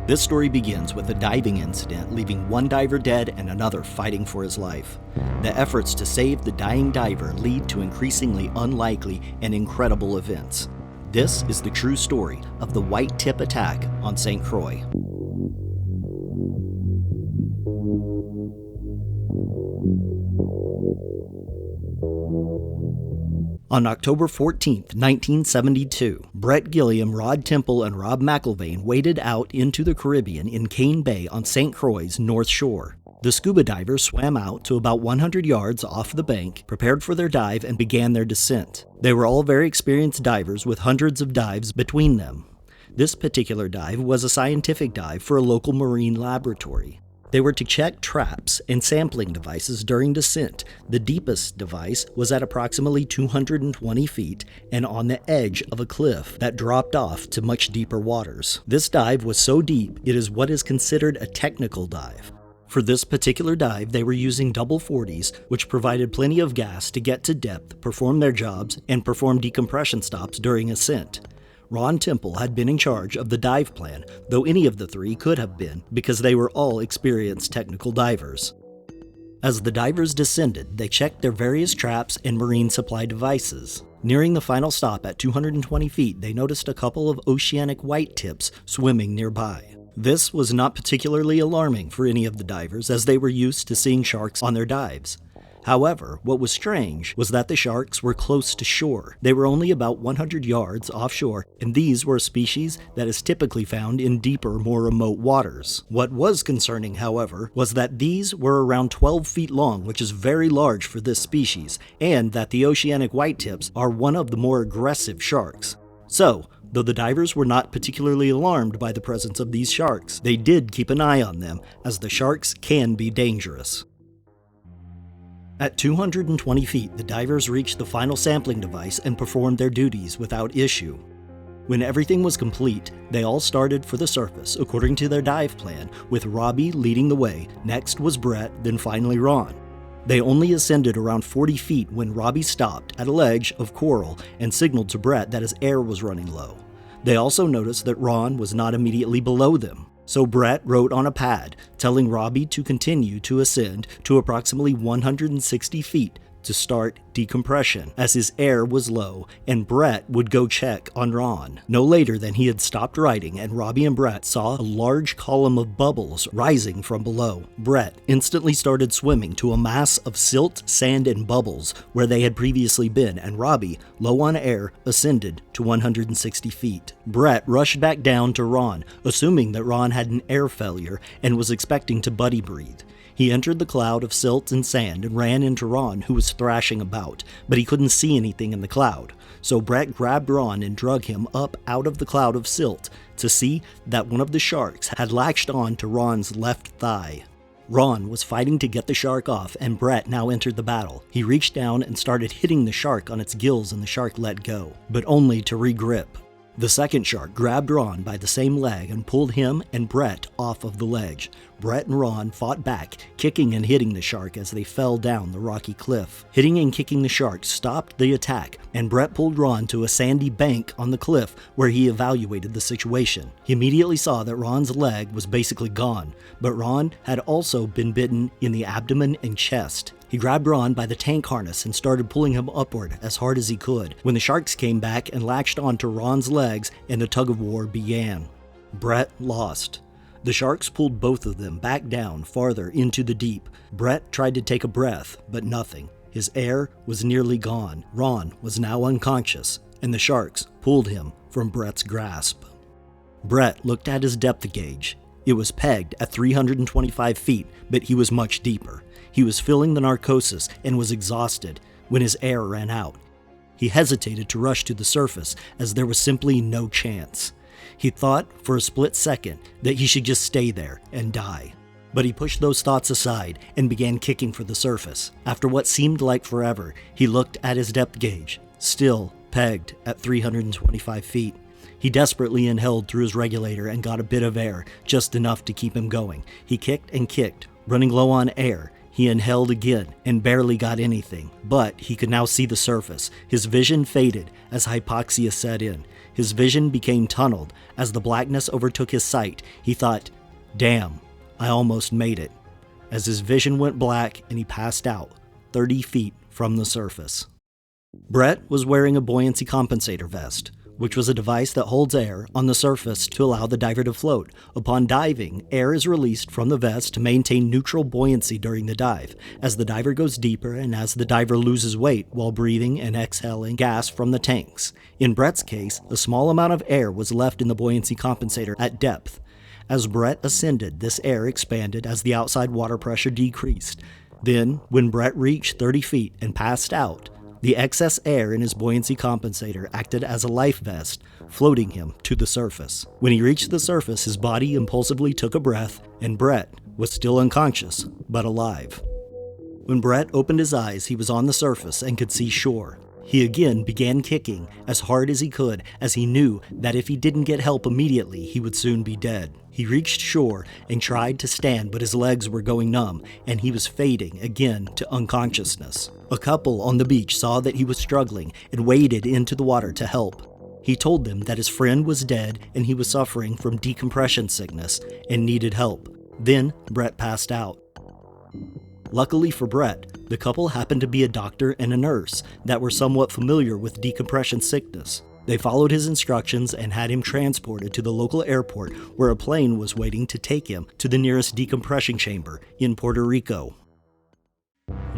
This story begins with a diving incident leaving one diver dead and another fighting for his life. The efforts to save the dying diver lead to increasingly unlikely and incredible events. This is the true story of the whitetip attack on Saint Croix. On October 14, 1972, Bret Gilliam, Rod Temple, and Rob McIlvaine waded out into the Caribbean in Cane Bay on Saint Croix's north shore. The scuba divers swam out to about 100 yards off the bank, prepared for their dive, and began their descent. They were all very experienced divers with hundreds of dives between them. This particular dive was a scientific dive for a local marine laboratory. They were to check traps and sampling devices during descent. The deepest device was at approximately 220 feet and on the edge of a cliff that dropped off to much deeper waters. This dive was so deep, it is what is considered a technical dive. For this particular dive, they were using double 40s, which provided plenty of gas to get to depth, perform their jobs, and perform decompression stops during ascent. Ron Temple had been in charge of the dive plan, though any of the three could have been, because they were all experienced technical divers. As the divers descended, they checked their various traps and marine supply devices. Nearing the final stop at 220 feet, they noticed a couple of oceanic whitetips swimming nearby. This was not particularly alarming for any of the divers, as they were used to seeing sharks on their dives. However, what was strange was that the sharks were close to shore. They were only about 100 yards offshore, and these were a species that is typically found in deeper, more remote waters. What was concerning, however, was that these were around 12 feet long, which is very large for this species, and that the oceanic whitetips are one of the more aggressive sharks. So, though the divers were not particularly alarmed by the presence of these sharks, they did keep an eye on them, as the sharks can be dangerous. At 220 feet, the divers reached the final sampling device and performed their duties without issue. When everything was complete, they all started for the surface according to their dive plan, with Robbie leading the way. Next was Bret, then finally Ron. They only ascended around 40 feet when Robbie stopped at a ledge of coral and signaled to Bret that his air was running low. They also noticed that Ron was not immediately below them. So Bret wrote on a pad, telling Robbie to continue to ascend to approximately 160 feet to start decompression, as his air was low, and Bret would go check on Ron. No later than he had stopped writing, and Robbie and Bret saw a large column of bubbles rising from below. Bret instantly started swimming to a mass of silt, sand, and bubbles where they had previously been, and Robbie, low on air, ascended to 160 feet. Bret rushed back down to Ron, assuming that Ron had an air failure and was expecting to buddy breathe. He entered the cloud of silt and sand and ran into Ron, who was thrashing about, but he couldn't see anything in the cloud. So Bret grabbed Ron and drug him up out of the cloud of silt to see that one of the sharks had latched on to Ron's left thigh. Ron was fighting to get the shark off, and Bret now entered the battle. He reached down and started hitting the shark on its gills, and the shark let go, but only to re-grip. The second shark grabbed Ron by the same leg and pulled him and Bret off of the ledge. Bret and Ron fought back, kicking and hitting the shark as they fell down the rocky cliff. Hitting and kicking the shark stopped the attack, and Bret pulled Ron to a sandy bank on the cliff where he evaluated the situation. He immediately saw that Ron's leg was basically gone, but Ron had also been bitten in the abdomen and chest. He grabbed Ron by the tank harness and started pulling him upward as hard as he could, when the sharks came back and latched onto Ron's legs and the tug-of-war began. Bret lost. The sharks pulled both of them back down farther into the deep. Bret tried to take a breath, but nothing. His air was nearly gone. Ron was now unconscious, and the sharks pulled him from Bret's grasp. Bret looked at his depth gauge. It was pegged at 325 feet, but he was much deeper. He was feeling the narcosis and was exhausted when his air ran out. He hesitated to rush to the surface, as there was simply no chance. He thought for a split second that he should just stay there and die. But he pushed those thoughts aside and began kicking for the surface. After what seemed like forever, he looked at his depth gauge, still pegged at 325 feet. He desperately inhaled through his regulator and got a bit of air, just enough to keep him going. He kicked and kicked, running low on air. He inhaled again and barely got anything, but he could now see the surface. His vision faded as hypoxia set in. His vision became tunneled. As the blackness overtook his sight, he thought, "Damn, I almost made it," as his vision went black and he passed out 30 feet from the surface. Bret was wearing a buoyancy compensator vest, which was a device that holds air on the surface to allow the diver to float. Upon diving, air is released from the vest to maintain neutral buoyancy during the dive, as the diver goes deeper and as the diver loses weight while breathing and exhaling gas from the tanks. In Bret's case, a small amount of air was left in the buoyancy compensator at depth. As Bret ascended, this air expanded as the outside water pressure decreased. Then, when Bret reached 30 feet and passed out, the excess air in his buoyancy compensator acted as a life vest, floating him to the surface. When he reached the surface, his body impulsively took a breath, and Bret was still unconscious, but alive. When Bret opened his eyes, he was on the surface and could see shore. He again began kicking as hard as he could, as he knew that if he didn't get help immediately, he would soon be dead. He reached shore and tried to stand, but his legs were going numb, and he was fading again to unconsciousness. A couple on the beach saw that he was struggling and waded into the water to help. He told them that his friend was dead and he was suffering from decompression sickness and needed help. Then Bret passed out. Luckily for Bret, the couple happened to be a doctor and a nurse that were somewhat familiar with decompression sickness. They followed his instructions and had him transported to the local airport where a plane was waiting to take him to the nearest decompression chamber in Puerto Rico.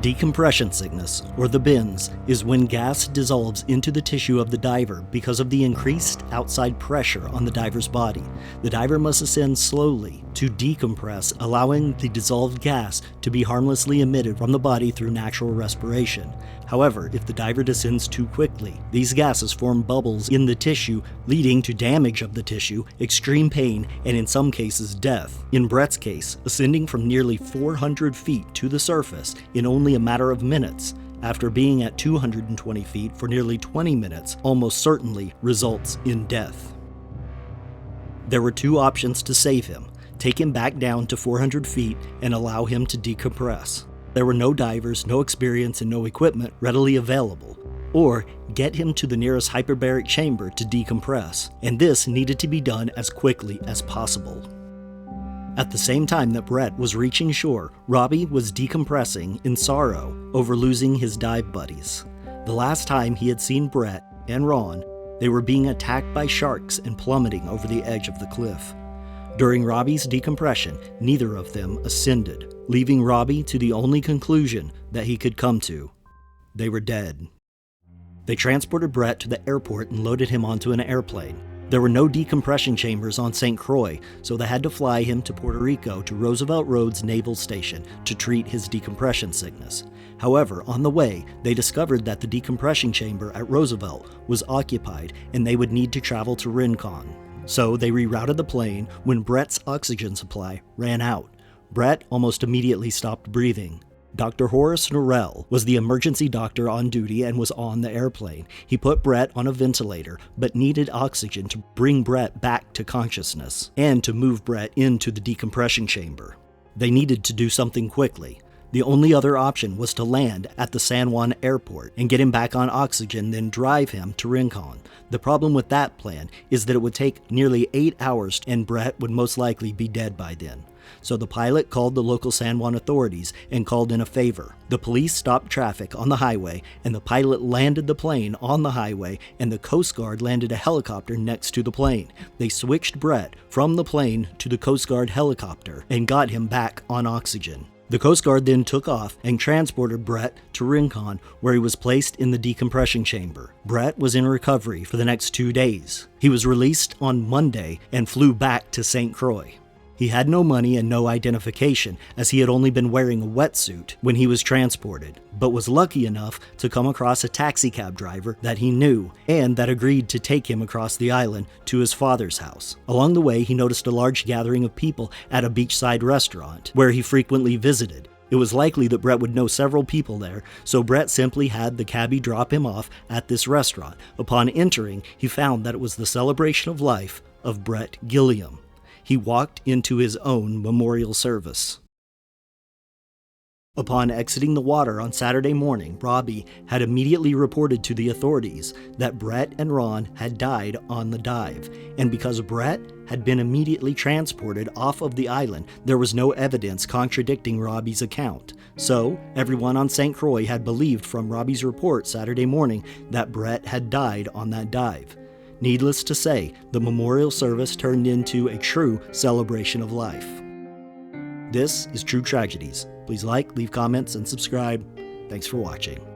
Decompression sickness, or the bends, is when gas dissolves into the tissue of the diver because of the increased outside pressure on the diver's body. The diver must ascend slowly to decompress, allowing the dissolved gas to be harmlessly emitted from the body through natural respiration. However, if the diver descends too quickly, these gases form bubbles in the tissue, leading to damage of the tissue, extreme pain, and in some cases death. In Bret's case, ascending from nearly 400 feet to the surface in only a matter of minutes, after being at 220 feet for nearly 20 minutes, almost certainly results in death. There were two options to save him: take him back down to 400 feet and allow him to decompress. There were no divers, no experience, and no equipment readily available. Or get him to the nearest hyperbaric chamber to decompress, and this needed to be done as quickly as possible. At the same time that Bret was reaching shore, Robbie was decompressing in sorrow over losing his dive buddies. The last time he had seen Bret and Ron, they were being attacked by sharks and plummeting over the edge of the cliff. During Robbie's decompression, neither of them ascended, leaving Robbie to the only conclusion that he could come to: they were dead. They transported Bret to the airport and loaded him onto an airplane. There were no decompression chambers on Saint Croix, so they had to fly him to Puerto Rico to Roosevelt Roads Naval Station to treat his decompression sickness. However, on the way, they discovered that the decompression chamber at Roosevelt was occupied and they would need to travel to Rincon. So they rerouted the plane when Bret's oxygen supply ran out. Bret almost immediately stopped breathing. Dr. Horace Norrell was the emergency doctor on duty and was on the airplane. He put Bret on a ventilator, but needed oxygen to bring Bret back to consciousness and to move Bret into the decompression chamber. They needed to do something quickly. The only other option was to land at the San Juan airport and get him back on oxygen, then drive him to Rincon. The problem with that plan is that it would take nearly 8 hours and Bret would most likely be dead by then. So the pilot called the local San Juan authorities and called in a favor. The police stopped traffic on the highway, and the pilot landed the plane on the highway, and the Coast Guard landed a helicopter next to the plane. They switched Bret from the plane to the Coast Guard helicopter and got him back on oxygen. The Coast Guard then took off and transported Bret to Rincon, where he was placed in the decompression chamber. Bret was in recovery for the next 2 days. He was released on Monday and flew back to Saint Croix. He had no money and no identification, as he had only been wearing a wetsuit when he was transported, but was lucky enough to come across a taxicab driver that he knew and that agreed to take him across the island to his father's house. Along the way, he noticed a large gathering of people at a beachside restaurant where he frequently visited. It was likely that Bret would know several people there, so Bret simply had the cabbie drop him off at this restaurant. Upon entering, he found that it was the celebration of life of Bret Gilliam. He walked into his own memorial service. Upon exiting the water on Saturday morning, Robbie had immediately reported to the authorities that Bret and Ron had died on the dive, and because Bret had been immediately transported off of the island, there was no evidence contradicting Robbie's account. So, everyone on Saint Croix had believed from Robbie's report Saturday morning that Bret had died on that dive. Needless to say, the memorial service turned into a true celebration of life. This is True Tragedies. Please like, leave comments, and subscribe. Thanks for watching.